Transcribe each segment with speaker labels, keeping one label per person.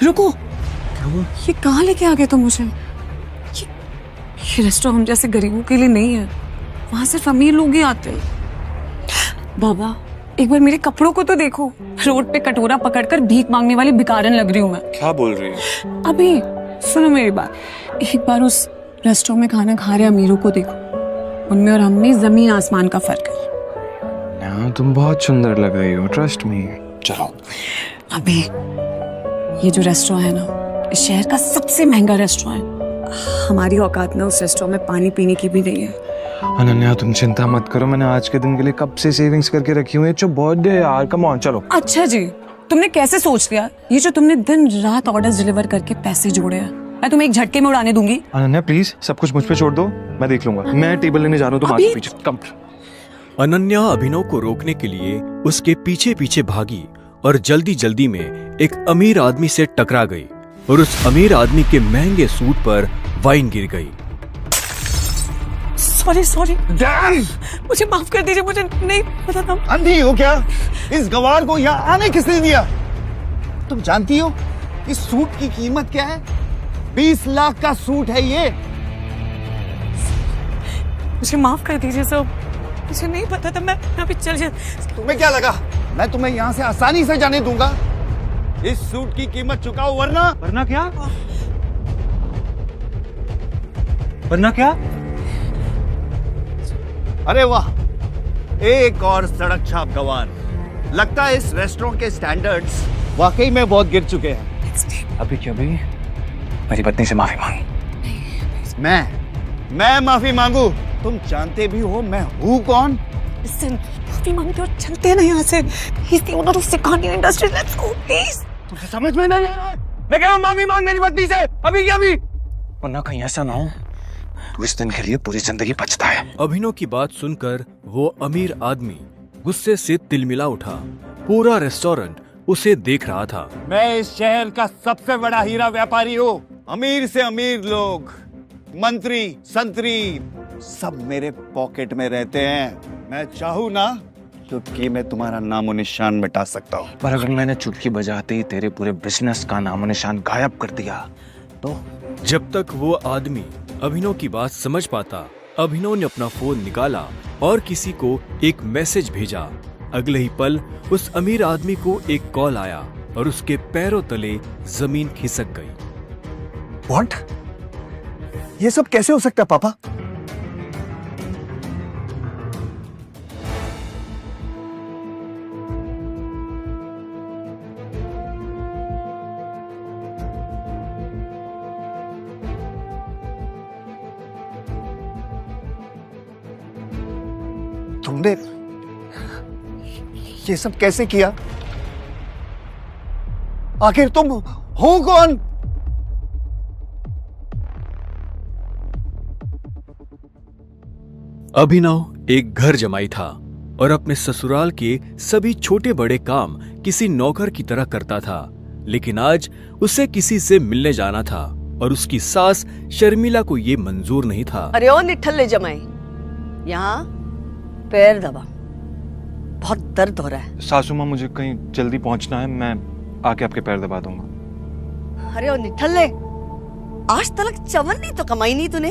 Speaker 1: रुको, ये कहाँ लेके आ गए तुम मुझे? ये रेस्टोरेंट हम जैसे गरीबों के लिए नहीं है, वहां सिर्फ अमीर लोग ही आते हैं। बाबा, एक बार मेरे कपड़ों को तो देखो, रोड पे कटोरा पकड़कर भीख मांगने वाली भिखारन लग रही हूँ मैं।
Speaker 2: क्या बोल रही है?
Speaker 1: अभी सुनो मेरी बात, एक बार उस रेस्टोरेंट में खाना खा रहे अमीरों को देखो, उनमें और हम में जमीन आसमान का फर्क है।
Speaker 2: तुम बहुत सुंदर लग रही हो, ट्रस्ट मी। चलो।
Speaker 1: अभी ये जो रेस्टोरेंट है ना, इस शहर का सबसे महंगा रेस्टोरेंट है। हमारी औकात ना उस रेस्टोरेंट में पानी पीने की भी नहीं है।
Speaker 2: अनन्या तुम चिंता मत करो, मैंने आज के दिन के लिए कब से सेविंग्स करके रखी हुई है। जो बर्थडे है यार, कम ऑन चलो।
Speaker 1: अच्छा जी, तुमने कैसे सोच लिया? ये जो तुमने दिन रात ऑर्डर्स डिलीवर करके पैसे जोड़े हैं, मैं तुम्हें एक झटके में उड़ाने दूंगी।
Speaker 2: अनन्या प्लीज सब कुछ मुझ पे छोड़ दो, मैं देख लूंगा। मैं टेबल लेने जा रहा हूँ, तुम आगे पीछे कम।
Speaker 3: अनन्या अभिनव को रोकने के लिए उसके पीछे पीछे भागी और जल्दी जल्दी में एक अमीर आदमी से टकरा गई और उस अमीर आदमी के महंगे सूट पर वाइन गिर गई।
Speaker 1: सॉरी, मुझे माफ कर दीजिए, मुझे नहीं पता था।
Speaker 4: अंधी हो क्या? इस गवार को यहाँ आने किसने दिया? तुम जानती हो इस सूट की कीमत क्या है? 20 लाख का सूट है ये।
Speaker 1: मुझे माफ कर दीजिए सब, मुझे नहीं पता था। मैं अभी चल जा।
Speaker 4: तुम्हें क्या लगा मैं तुम्हें यहाँ से आसानी से जाने दूंगा? इस सूट की कीमत चुकाओ वरना
Speaker 2: क्या? वरना क्या?
Speaker 4: अरे वाह, एक और सड़क छाप गवार। लगता है इस रेस्टोरेंट के स्टैंडर्ड्स वाकई में बहुत गिर चुके हैं।
Speaker 2: अभी क्या भाई, मेरी पत्नी से माफी मांग।
Speaker 4: मैं माफी मांगू? तुम जानते भी हो मैं हूँ कौन?
Speaker 1: माफी मांगते और चलते हैं ना यहाँ से। He's the owner of Sikani Industries. Let's go, please.
Speaker 4: तुझे समझ में नहीं आ रहा? मैं कह रहा हूँ माफी मांग मेरी पत्नी से, अभी क्या अभी?
Speaker 2: वरना कहीं ऐसा ना हो तू इस दिन के लिए पूरी जिंदगी पछता है।
Speaker 3: अभिनव की बात सुनकर वो अमीर आदमी गुस्से से तिलमिला उठा। पूरा रेस्टोरेंट उसे देख रहा था।
Speaker 4: मैं इस शहर का सबसे बड़ा हीरा व्यापारी हूँ। अमीर से अमीर लोग, मंत्री, संतरी, सब मेरे पॉकेट में रहते हैं। मैं चाहूँ ना चुटकी में तुम्हारा नामो निशान मिटा सकता हूँ।
Speaker 2: पर अगर मैंने चुटकी बजाते ही तेरे पूरे बिजनेस का नामो निशान गायब कर दिया तो?
Speaker 3: जब तक वो आदमी अभिनव की बात समझ पाता, अभिनव ने अपना फोन निकाला और किसी को एक मैसेज भेजा। अगले ही पल उस अमीर आदमी को एक कॉल आया और उसके पैरों तले जमीन खिसक गई।
Speaker 4: व्हाट? ये सब कैसे हो सकता है पापा? तुमने ये सब कैसे किया? आखिर तुम हो कौन?
Speaker 3: अभिनव एक घर जमाई था और अपने ससुराल के सभी छोटे बड़े काम किसी नौकर की तरह करता था। लेकिन आज उसे किसी से मिलने जाना था और उसकी सास शर्मिला को ये मंजूर नहीं था।
Speaker 5: अरे ओ निठल्ले जमाई, यहाँ पैर दबा, बहुत दर्द हो रहा है।
Speaker 2: सासू माँ मुझे कहीं जल्दी पहुंचना है, मैं आके आपके पैर दबा दूंगा।
Speaker 5: अरे ओ निठल्ले, आज तक चवन्नी तो कमाई नहीं तूने।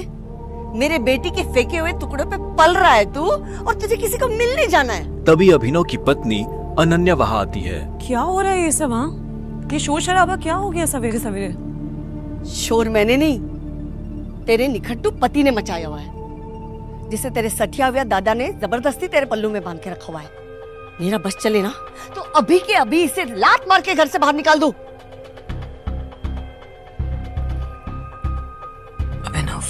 Speaker 5: मेरे बेटी के फेंके हुए टुकड़ों पे पल रहा है तू, और तुझे किसी को मिलने जाना है।
Speaker 3: तभी अभिनव की पत्नी अनन्या वहाँ आती है।
Speaker 1: क्या हो रहा है ये सब? ये शोर शराबा क्या हो गया सवेरे सवेरे?
Speaker 5: शोर मैंने नहीं, तेरे निखट्टू पति ने मचाया हुआ है, जिसे तेरे सठिया हुआ दादा ने जबरदस्ती तेरे पल्लू में बांध के रखा हुआ है। मेरा बस चले ना तो अभी के अभी इसे लात मार के घर से बाहर निकाल दो।
Speaker 1: अभिनव,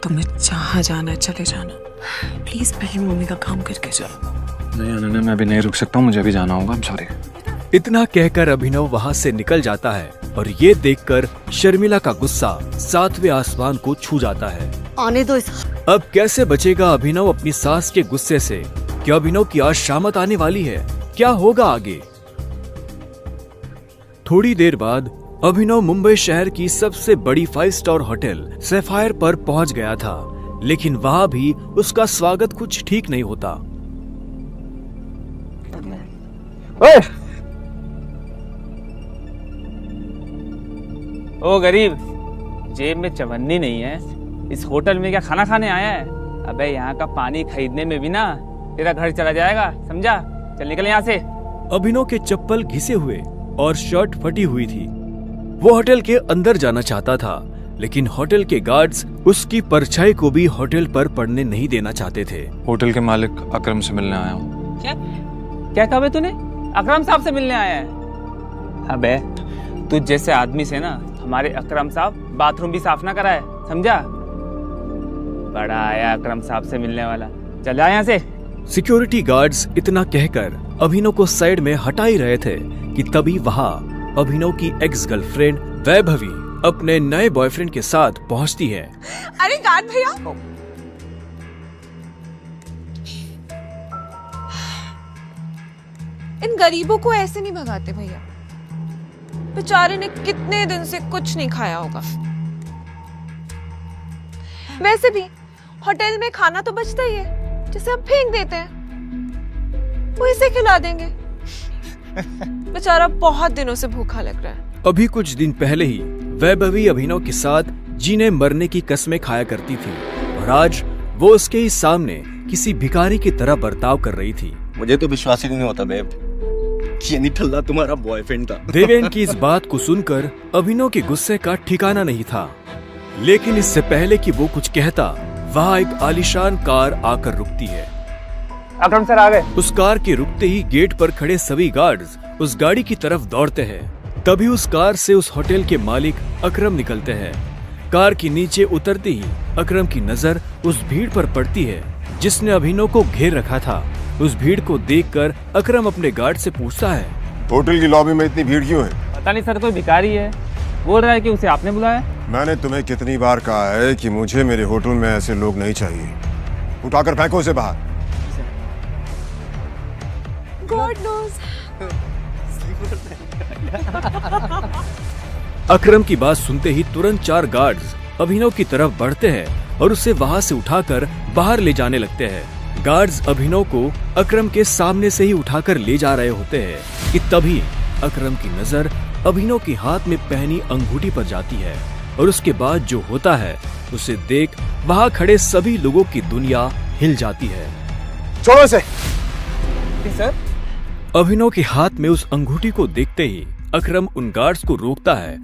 Speaker 1: तुम्हें जहाँ जाना है चले जाना, प्लीज पहले मम्मी का काम करके जाओ।
Speaker 2: नहीं अनन्या, मैं अभी नहीं रुक सकता हूँ, मुझे अभी जाना होगा। I'm sorry।
Speaker 3: इतना कहकर अभिनव वहाँ से निकल जाता है और ये देखकर शर्मिला का गुस्सा 7वें आसमान को छू जाता है।
Speaker 5: आने दो इस।
Speaker 3: अब कैसे बचेगा अभिनव अपनी सास के गुस्से से? क्या अभिनव की आज शामत आने वाली है? क्या होगा आगे? थोड़ी देर बाद अभिनव मुंबई शहर की सबसे बड़ी 5 स्टार होटल सैफायर पर पहुंच गया था, लेकिन वहां भी उसका स्वागत कुछ ठीक नहीं होता।
Speaker 6: ओ गरीब, जेब में चवन्नी नहीं है, इस होटल में क्या खाना खाने आया है? अबे यहाँ का पानी खरीदने में भी ना तेरा घर चला जाएगा, समझा? चल निकल यहाँ से।
Speaker 3: अभिनव के चप्पल घिसे हुए और शर्ट फटी हुई थी। वो होटल के अंदर जाना चाहता था, लेकिन होटल के गार्ड्स उसकी परछाई को भी होटल पर पड़ने नहीं देना चाहते थे।
Speaker 2: होटल के मालिक अकरम से मिलने आया हूँ।
Speaker 6: क्या कहा बे तूने? अकरम साहब से मिलने आया है? अबे तू जैसे आदमी से ना हमारे अकरम साहब बाथरूम भी साफ ना कराए, समझा? बड़ा आया अकरम साहब से मिलने वाला, चल जा यहाँ से।
Speaker 3: सिक्योरिटी गार्ड्स इतना कहकर अभिनव को साइड में हटा ही रहे थे कि तभी वहाँ अभिनव की एक्स गर्लफ्रेंड वैभवी अपने नए बॉयफ्रेंड के साथ पहुँचती है।
Speaker 1: अरे गार्ड भैया, इन गरीबों को ऐसे नहीं भगाते भैया। बेचारे ने कितने दिन से कुछ नहीं खाया होगा। वैसे भी होटल में खाना तो बचता ही है, जिसे हम फेंक देते हैं, वो इसे खिला देंगे। बेचारा बहुत दिनों से भूखा लग रहा है।
Speaker 3: अभी कुछ दिन पहले ही वैभवी अभिनव के साथ जीने मरने की कस्में खाया करती थी और आज वो उसके ही सामने किसी भिखारी की तरह बर्ताव कर रही थी।
Speaker 7: मुझे तो विश्वास ही नहीं होता बेब, ये निठल्ला तुम्हारा बॉयफ्रेंड था।
Speaker 3: देवेन की इस बात को सुनकर अभिनव के गुस्से का ठिकाना नहीं था, लेकिन इससे पहले कि वो कुछ कहता, वहाँ एक आलीशान कार आकर रुकती है।
Speaker 6: अकरम सर आ गए।
Speaker 3: उस कार के रुकते ही गेट पर खड़े सभी गार्ड्स उस गाड़ी की तरफ दौड़ते हैं। तभी उस कार से उस होटल के मालिक अकरम निकलते हैं। कार के नीचे उतरते ही अकरम की नजर उस भीड़ पर पड़ती है जिसने अभिनव को घेर रखा था। उस भीड़ को देखकर अकरम अपने गार्ड से पूछता है,
Speaker 8: होटल की लॉबी में इतनी भीड़ क्यों है?
Speaker 6: पता नहीं सर, कोई भिखारी है, बोल रहा है कि उसे आपने बुलाया।
Speaker 8: मैंने तुम्हें कितनी बार कहा है कि मुझे मेरे होटल में ऐसे लोग नहीं चाहिए। उठाकर फेंको उसे बाहर।
Speaker 1: God nose.
Speaker 3: अकरम की बात सुनते ही तुरंत 4 गार्ड्स अभिनव की तरफ बढ़ते हैं और उसे वहां से उठाकर बाहर ले जाने लगते हैं। गार्ड्स अभिनव को अकरम के सामने से ही उठाकर ले जा रहे होते हैं कि तभी अकरम की नजर अभिनव के हाथ में पहनी अंगूठी पर जाती है और उसके बाद जो होता है उसे देख वहां खड़े सभी लोगों की दुनिया हिल जाती है।
Speaker 8: छोड़ो इसे।
Speaker 6: सर,
Speaker 3: अभिनव के हाथ में उस अंगूठी को देखते ही अकरम उन गार्ड्स को रोकता है।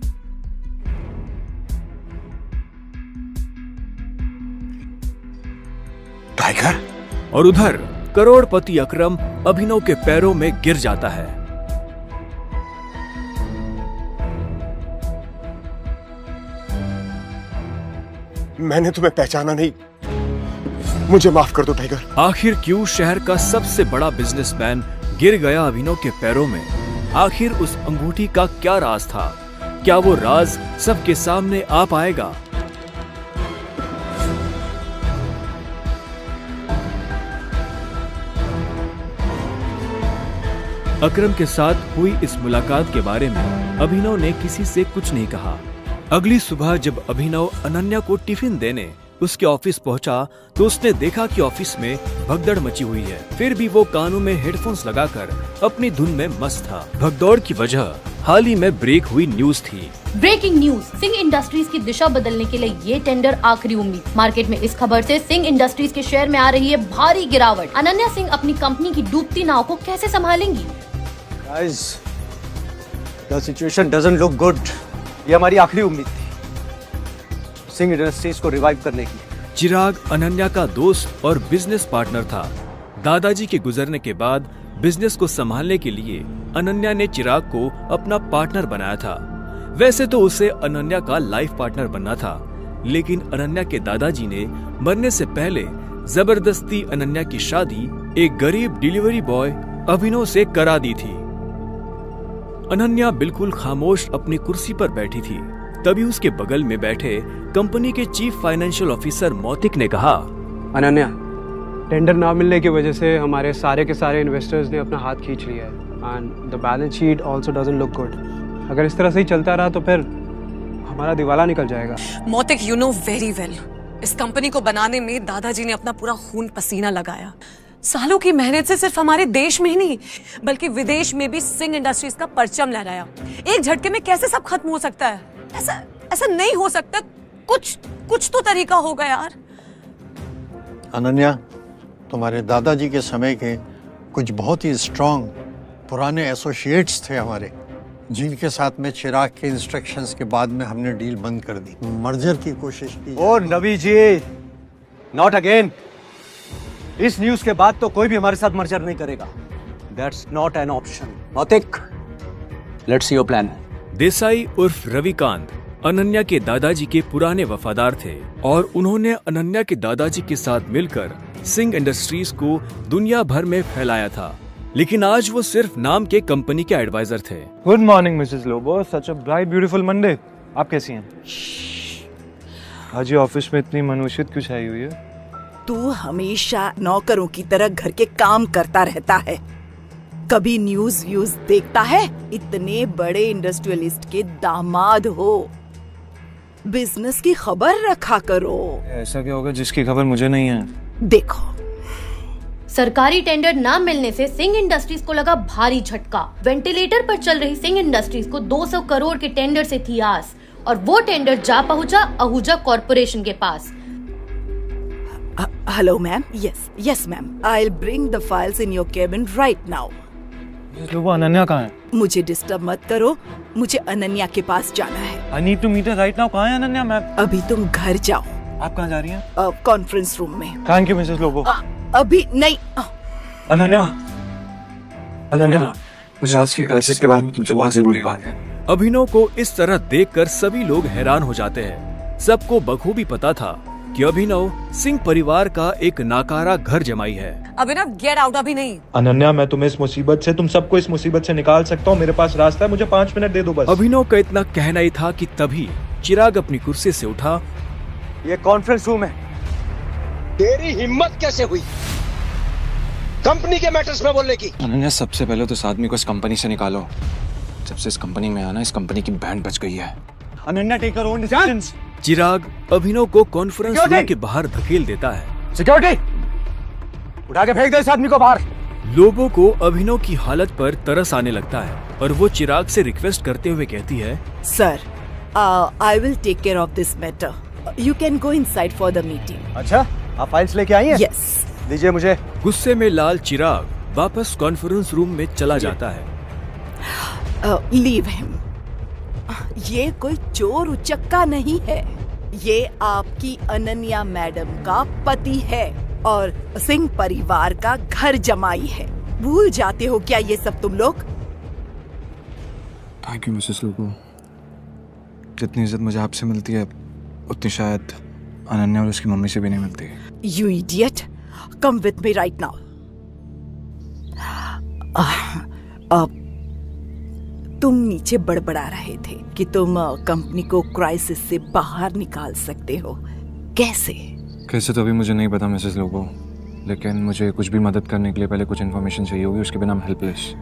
Speaker 8: टाइगर।
Speaker 3: और उधर करोड़पति अकरम अभिनव के पैरों में गिर जाता है।
Speaker 8: मैंने तुम्हें पहचाना नहीं, मुझे माफ कर दो टाइगर।
Speaker 3: आखिर क्यों शहर का सबसे बड़ा बिजनेसमैन गिर गया अभिनव के पैरों में? आखिर उस अंगूठी का क्या राज था? क्या वो राज सबके सामने आ पाएगा? अकरम के साथ हुई इस मुलाकात के बारे में अभिनव ने किसी से कुछ नहीं कहा। अगली सुबह जब अभिनव अनन्या को टिफिन देने उसके ऑफिस पहुंचा तो उसने देखा कि ऑफिस में भगदड़ मची हुई है। फिर भी वो कानों में हेडफोन्स लगाकर अपनी धुन में मस्त था। भगदौड़ की वजह हाल ही में ब्रेक हुई न्यूज थी।
Speaker 9: ब्रेकिंग न्यूज, सिंह इंडस्ट्रीज की दिशा बदलने के लिए ये टेंडर आखिरी उम्मीद। मार्केट में इस खबर से सिंह इंडस्ट्रीज के शेयर में आ रही है भारी गिरावट। अनन्या सिंह अपनी कंपनी की डूबती नाव को कैसे संभालेंगी?
Speaker 7: Guys, the situation doesn't look good. ये हमारी आखिरी उम्मीद थी सिंह इंडस्ट्रीज को रिवाइव करने की।
Speaker 3: चिराग अनन्या का दोस्त और बिजनेस पार्टनर था। दादाजी के गुजरने के बाद बिजनेस को संभालने के लिए अनन्या ने चिराग को अपना पार्टनर बनाया था। वैसे तो उसे अनन्या का लाइफ पार्टनर बनना था, लेकिन अनन्या के दादाजी ने मरने से पहले जबरदस्ती अनन्या की शादी एक गरीब डिलीवरी बॉय अभिनव से करा दी थी। अनन्या बिल्कुल खामोश अपनी कुर्सी पर बैठी थी। तभी उसके बगल में बैठे कंपनी के चीफ फाइनेंशियल ऑफिसर मौतिक ने कहा,
Speaker 10: अनन्या, टेंडर ना मिलने की वजह से हमारे सारे के सारे इन्वेस्टर्स ने अपना हाथ खींच लिया है and the balance sheet also doesn't look good. अगर इस तरह से ही चलता रहा तो फिर हमारा दिवाला निकल जाएगा।
Speaker 1: मोतिक, यू नो वेरी वेल, इस कंपनी को बनाने में दादाजी ने अपना पूरा खून पसीना लगाया। सालों की मेहनत से सिर्फ हमारे देश में ही नहीं बल्कि विदेश में भी सिंह इंडस्ट्रीज का परचम लहराया। एक झटके में कैसे सब खत्म हो सकता है? ऐसा ऐसा नहीं हो सकता। कुछ तो तरीका होगा यार।
Speaker 11: अनन्या, तुम्हारे दादाजी के समय के कुछ बहुत ही स्ट्रांग पुराने एसोसिएट्स थे हमारे, जिनके साथ में चिराग के इंस्ट्रक्शंस के बाद में हमने डील बंद कर दी, मर्जर की कोशिश की।
Speaker 7: ओ नबी जी, नॉट अगेन। इस न्यूज के बाद तो कोई भी हमारे साथ मर्जर नहीं करेगा। That's not an option. Nautik, let's see your plan.
Speaker 3: Desai उर्फ रविकांत अनन्या के दादाजी के पुराने वफादार थे और उन्होंने अनन्या के दादाजी के साथ मिलकर सिंह इंडस्ट्रीज को दुनिया भर में फैलाया था, लेकिन आज वो सिर्फ नाम के कंपनी के एडवाइजर थे।
Speaker 2: Good morning Mrs Lobo, such a bright beautiful Monday. आप कैसी हैं? आज ये ऑफिस में इतनी मनुष्यत क्यों छाई हुई है?
Speaker 12: तू हमेशा नौकरों की तरह घर के काम करता रहता है, कभी न्यूज व्यूज देखता है? इतने बड़े इंडस्ट्रियलिस्ट के दामाद हो, बिजनेस की खबर रखा करो।
Speaker 2: ऐसा क्या होगा जिसकी खबर मुझे नहीं है?
Speaker 12: देखो,
Speaker 9: सरकारी टेंडर न मिलने से सिंह इंडस्ट्रीज को लगा भारी झटका। वेंटिलेटर पर चल रही सिंह इंडस्ट्रीज को 200 करोड़ के टेंडर से थी आस, और वो टेंडर जा पहुंचा आहूजा कॉर्पोरेशन के पास।
Speaker 12: Hello ma'am. Yes ma'am, I will bring the files in your cabin right now.
Speaker 2: वो अनन्या कहाँ है?
Speaker 12: मुझे डिस्टर्ब मत करो, मुझे अनन्या के पास जाना है।
Speaker 2: I need to meet her right now। कहाँ है अनन्या मैम?
Speaker 12: अभी तुम घर जाओ।
Speaker 2: आप कहाँ जा रही हैं?
Speaker 12: कॉन्फ्रेंस रूम में।
Speaker 2: Thank you Mrs Lobo.
Speaker 12: अभी नहीं।
Speaker 2: अनन्या, मुझे आज की क्लासेस के बारे में तुमसे बहुत जरूरी बात है।
Speaker 3: अभिनव को इस तरह देखकर सभी लोग हैरान हो जाते हैं। सबको बखूबी पता था कि अभिनव सिंह परिवार का एक नाकारा घर जमाई है।
Speaker 1: अभिनव, गेट आउट। अभी नहीं।
Speaker 2: अनन्या, मैं तुम्हें इस मुसीबत से, तुम सबको इस मुसीबत से निकाल सकता हूँ। मेरे पास रास्ता है, मुझे 5 मिनट दे दो बस।
Speaker 3: अभिनव का इतना कहना ही था कि तभी चिराग अपनी कुर्सी से उठा।
Speaker 7: ये कॉन्फ्रेंस रूम है।
Speaker 13: तेरी हिम्मत कैसे हुई कंपनी के मैटर्स में बोलने की?
Speaker 2: अनन्या, सबसे पहले तो इस आदमी को इस कंपनी से निकालो। जब से इस कंपनी में आना, इस कंपनी की बैंड बज गई है।
Speaker 7: Ananya, take your own decisions.
Speaker 3: Chirag Abhinav को कॉन्फ्रेंस रूम के बाहर धकेल देता है।
Speaker 7: सिक्योरिटी, उठा के फेंक दो इस आदमी को बाहर।
Speaker 3: लोगों को अभिनव की हालत पर तरस आने लगता है और वो चिराग से रिक्वेस्ट करते हुए कहती है,
Speaker 12: sir, I will take care of this matter. You can go inside for the meeting.
Speaker 7: अच्छा, आप फाइल्स लेके आई हैं?
Speaker 12: यस।
Speaker 7: दीजिए मुझे।
Speaker 3: गुस्से में लाल चिराग वापस कॉन्फ्रेंस रूम में चला जाता है।
Speaker 12: Leave him. ये कोई चोर उचक्का नहीं है, ये आपकी अनन्या मैडम का पति है और सिंह परिवार का घर जमाई है। भूल जाते हो क्या ये सब तुम लोग?
Speaker 2: Thank you Mrs Lobo. जितनी इज्जत मुझे आपसे मिलती है, उतनी शायद अनन्या और उसकी मम्मी से भी नहीं मिलती।
Speaker 12: You idiot, come with me right now. तुम नीचे बड़बड़ा रहे थे कि तुम कंपनी को क्राइसिस से बाहर निकाल सकते हो। कैसे
Speaker 2: तो अभी मुझे नहीं पता मिसेस लोबो, लेकिन मुझे कुछ भी मदद करने के लिए पहले कुछ इन्फॉर्मेशन चाहिए होगी, उसके बिना I'm हेल्पलेस।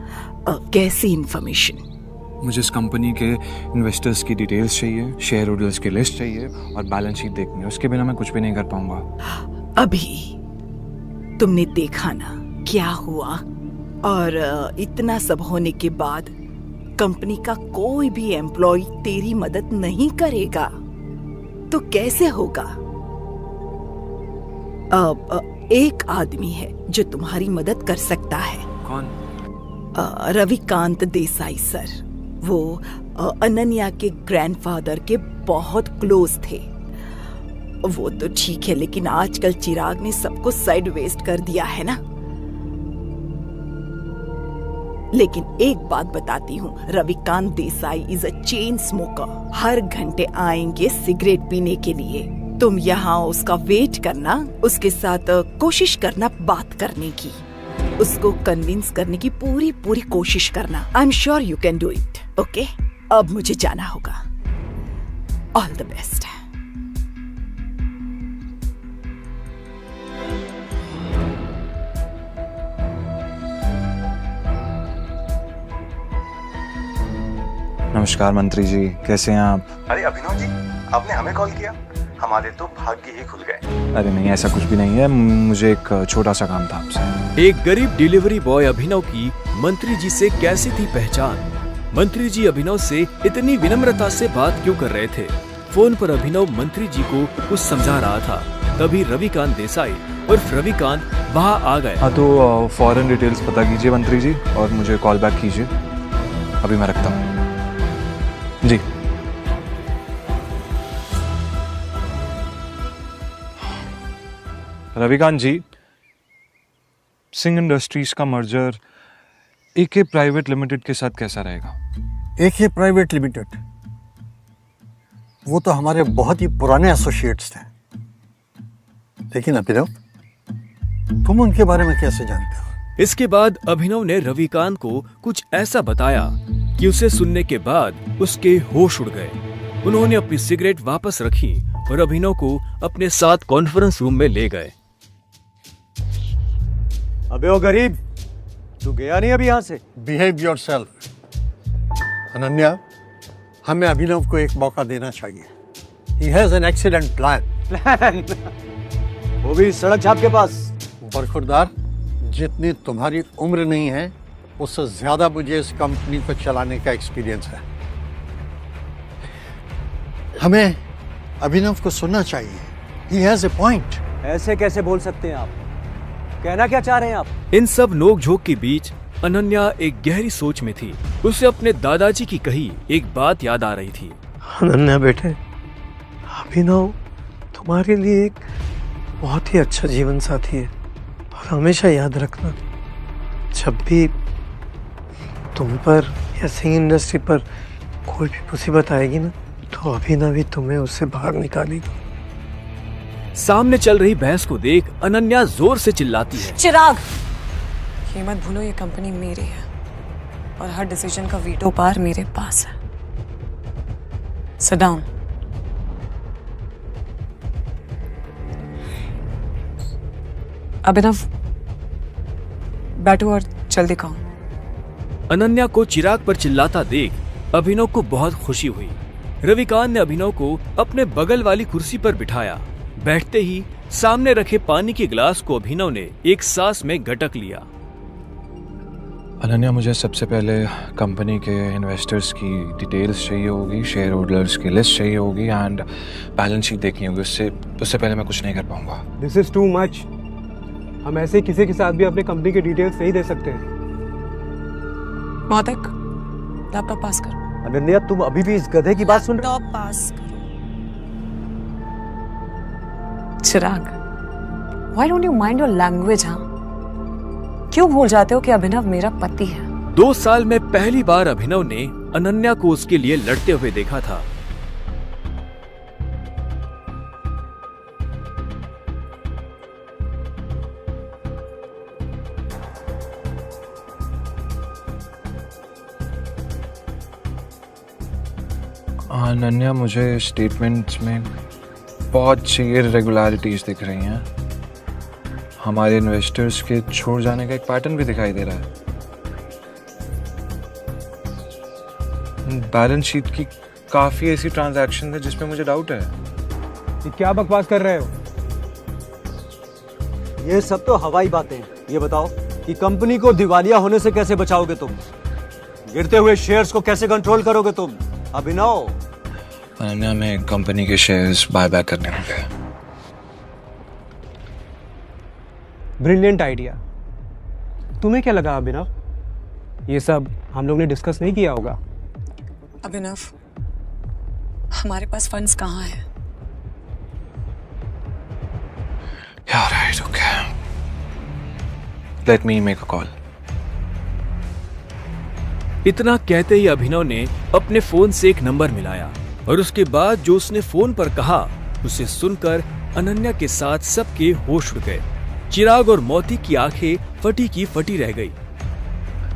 Speaker 12: कैसी इन्फॉर्मेशन?
Speaker 2: मुझे इस कंपनी के इन्वेस्टर्स की डिटेल्स चाहिए, शेयर होल्डर्स की लिस्ट चाहिए और बैलेंस शीट देखनी है। उसके बिना मैं कुछ भी नहीं कर पाऊंगा।
Speaker 12: अभी तुमने देखा ना क्या हुआ, और इतना सब होने के बाद कंपनी का कोई भी एम्प्लॉय तेरी मदद नहीं करेगा तो कैसे होगा? एक आदमी है जो तुम्हारी मदद कर सकता है।
Speaker 2: कौन?
Speaker 12: रविकांत देसाई सर। वो अनन्या के ग्रैंडफादर के बहुत क्लोज थे। वो तो ठीक है, लेकिन आजकल चिराग ने सबको साइड वेस्ट कर दिया है ना। लेकिन एक बात बताती हूँ, Ravikant Desai is a chain smoker. हर घंटे आएंगे सिगरेट पीने के लिए। तुम यहाँ उसका वेट करना, उसके साथ कोशिश करना बात करने की, उसको कन्विंस करने की पूरी कोशिश करना। I am sure you can do it. Okay, अब मुझे जाना होगा। All the best.
Speaker 2: नमस्कार मंत्री जी, कैसे हैं आप?
Speaker 14: अरे अभिनव जी, आपने हमें कॉल किया? हमारे तो भाग्य ही खुल गए।
Speaker 2: अरे नहीं, ऐसा कुछ भी नहीं है, मुझे एक छोटा सा काम था आपसे।
Speaker 3: एक गरीब डिलीवरी बॉय अभिनव की मंत्री जी से कैसी थी पहचान? मंत्री जी अभिनव से इतनी विनम्रता से बात क्यों कर रहे थे। फोन पर अभिनव मंत्री जी को कुछ समझा रहा था, तभी रविकांत देसाई और रविकांत वहाँ आ गए।
Speaker 2: हाँ तो फॉरेन डिटेल्स पता कीजिए मंत्री जी और मुझे कॉल बैक कीजिए। अभी मैं रखता हूँ जी। रविकांत जी, सिंह इंडस्ट्रीज का मर्जर एके प्राइवेट लिमिटेड के साथ कैसा रहेगा?
Speaker 11: एके प्राइवेट लिमिटेड, वो तो हमारे बहुत ही पुराने एसोसिएट्स थे। लेकिन अभिनव, तुम उनके बारे में कैसे जानते हो?
Speaker 3: इसके बाद अभिनव ने रविकांत को कुछ ऐसा बताया कि उसे सुनने के बाद उसके होश उड़ गए। उन्होंने अपनी सिगरेट वापस रखी और अभिनव को अपने साथ कॉन्फ्रेंस रूम में ले गए।
Speaker 7: अबे ओ गरीब, तू गया नहीं अभी यहाँ से?
Speaker 11: Behave yourself. अनन्या, हमें अभिनव को एक मौका देना चाहिए। He has an excellent plan.
Speaker 7: वो भी सड़क छाप के पास।
Speaker 11: बरखुरदार, जितनी तुम्हारी उम्र नहीं है उससे ज्यादा मुझे इस कंपनी को चलाने का एक्सपीरियंस है। हमें अभिनव को सुनना चाहिए। He has a point.
Speaker 7: ऐसे कैसे बोल सकते हैं आप? कहना क्या चाह रहे हैं आप?
Speaker 3: इन सब नोक-झोंक के बीच अनन्या एक गहरी सोच में थी। उसे अपने दादाजी की कही एक बात याद आ रही थी।
Speaker 10: अनन्या बेटे, अभिनव तुम्हारे लिए एक बहुत ही अच्छा जीवन साथी है और हमेशा याद रखना, जब भी तुम पर या सिंह इंडस्ट्री पर कोई भी मुसीबत आएगी ना, तो अभिनव ही तुम्हें उससे बाहर निकालेगी।
Speaker 3: सामने चल रही बहस को देख अनन्या जोर से चिल्लाती है।
Speaker 1: चिराग, ये मत भूलो ये कंपनी मेरी है और हर डिसीजन का वीटो पावर मेरे पास है। Sit down. अभिनव, बैठो और जल्दी कहो।
Speaker 3: अनन्या को चिराग पर चिल्लाता देख अभिनव को बहुत खुशी हुई। रविकांत ने अभिनव को अपने बगल वाली कुर्सी पर बिठाया। बैठते ही सामने रखे पानी के गिलास को अभिनव ने एक सांस में गटक लिया।
Speaker 2: अनन्या, मुझे सबसे पहले कंपनी के इन्वेस्टर्स की डिटेल्स चाहिए होगी, शेयर होल्डर्स की लिस्ट चाहिए होगी एंड बैलेंस शीट देखनी होगी। उससे पहले मैं कुछ नहीं कर पाऊंगा।
Speaker 10: This is too much. हम ऐसे किसी के साथ भी अपने कंपनी के डिटेल्स नहीं दे सकते।
Speaker 1: मौतिक, लैपटॉप पास करो।
Speaker 7: अनन्या, तुम अभी भी इस गधे की बात सुन रहे हो?
Speaker 1: लैपटॉप पास करो। चिराग, why don't you mind your language, हाँ? क्यों भूल जाते हो कि अभिनव मेरा पति है?
Speaker 3: 2 साल में पहली बार अभिनव ने अनन्या को उसके लिए लड़ते हुए देखा था।
Speaker 2: अनन्या, मुझे स्टेटमेंट्स में बहुत सी इरेगुलरिटीज दिख रही हैं। हमारे इन्वेस्टर्स के छोड़ जाने का एक पैटर्न भी दिखाई दे रहा है। बैलेंस शीट की काफी ऐसी ट्रांजैक्शन है जिसमें मुझे डाउट है।
Speaker 10: ये क्या बकवास कर रहे हो?
Speaker 7: ये सब तो हवाई बातें हैं। ये बताओ कि कंपनी को दिवालिया होने से कैसे बचाओगे तुम? गिरते हुए शेयर्स को कैसे कंट्रोल करोगे तुम? अभिनव,
Speaker 2: अनन्या, में कंपनी के शेयर्स बाय बैक करने होंगे।
Speaker 10: Brilliant idea. तुम्हें क्या लगा अभिनव? ये सब हम लोग ने डिस्कस नहीं किया होगा।
Speaker 1: अभिनव, हमारे पास फंड्स कहाँ हैं?
Speaker 2: Yeah, right, okay. Let me make a call.
Speaker 3: इतना कहते ही अभिनव ने अपने फोन से एक नंबर मिलाया और उसके बाद जो उसने फोन पर कहा उसे सुनकर अनन्या के साथ सबके होश उड़ गए। चिराग और मोती की आंखें फटी की फटी रह गई।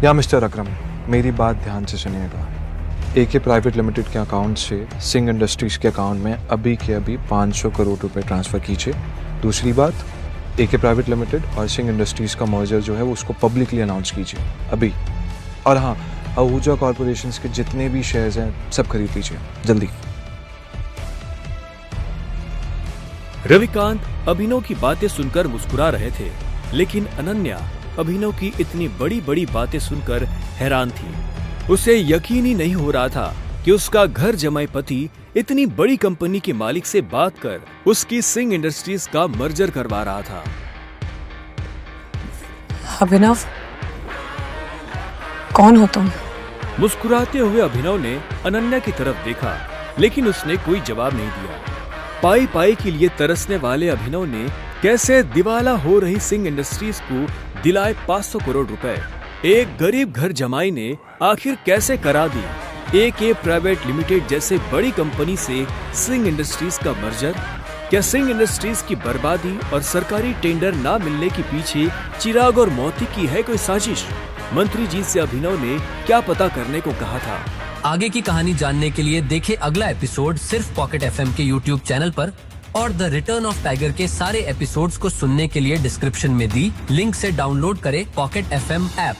Speaker 2: या मिस्टर अकरम, मेरी बात ध्यान से सुनिएगा। एके प्राइवेट लिमिटेड के अकाउंट से सिंह इंडस्ट्रीज के अकाउंट में अभी के अभी 500 करोड़ रुपए ट्रांसफर कीजिए। दूसरी बात, एके प्राइवेट लिमिटेड और सिंह इंडस्ट्रीज का मर्जर जो है वो उसको पब्लिकली अनाउंस कीजिए अभी। और हाँ, आहूजा कॉर्पोरेशंस के जितने भी शेयर्स हैं सब खरीद लीजिए जल्दी।
Speaker 3: रविकांत अभिनव की बातें सुनकर मुस्कुरा रहे थे, लेकिन अनन्या अभिनव की इतनी बड़ी बड़ी बातें सुनकर हैरान थी। उसे यकीन ही नहीं हो रहा था कि उसका घर जमाई पति इतनी बड़ी कंपनी के मालिक से बात कर उसकी सिंह इंडस्ट्रीज का मर्जर करवा रहा था।
Speaker 1: अभिनव, कौन हो तुम?
Speaker 3: मुस्कुराते हुए अभिनव ने अनन्या की तरफ देखा, लेकिन उसने कोई जवाब नहीं दिया। पाई पाई के लिए तरसने वाले अभिनव ने कैसे दिवाला हो रही सिंह इंडस्ट्रीज को दिलाए 500 करोड़ रुपए। एक गरीब घर जमाई ने आखिर कैसे करा दी AK प्राइवेट लिमिटेड जैसे बड़ी कंपनी से सिंह इंडस्ट्रीज का मर्जर? क्या सिंह इंडस्ट्रीज की बर्बादी और सरकारी टेंडर ना मिलने के पीछे चिराग और मोती की है कोई साजिश? मंत्री जी से अभिनव ने क्या पता करने को कहा था?
Speaker 15: आगे की कहानी जानने के लिए देखें अगला एपिसोड सिर्फ पॉकेट FM के YouTube चैनल पर, और द रिटर्न ऑफ टाइगर के सारे एपिसोड्स को सुनने के लिए डिस्क्रिप्शन में दी लिंक से डाउनलोड करें पॉकेट FM ऐप।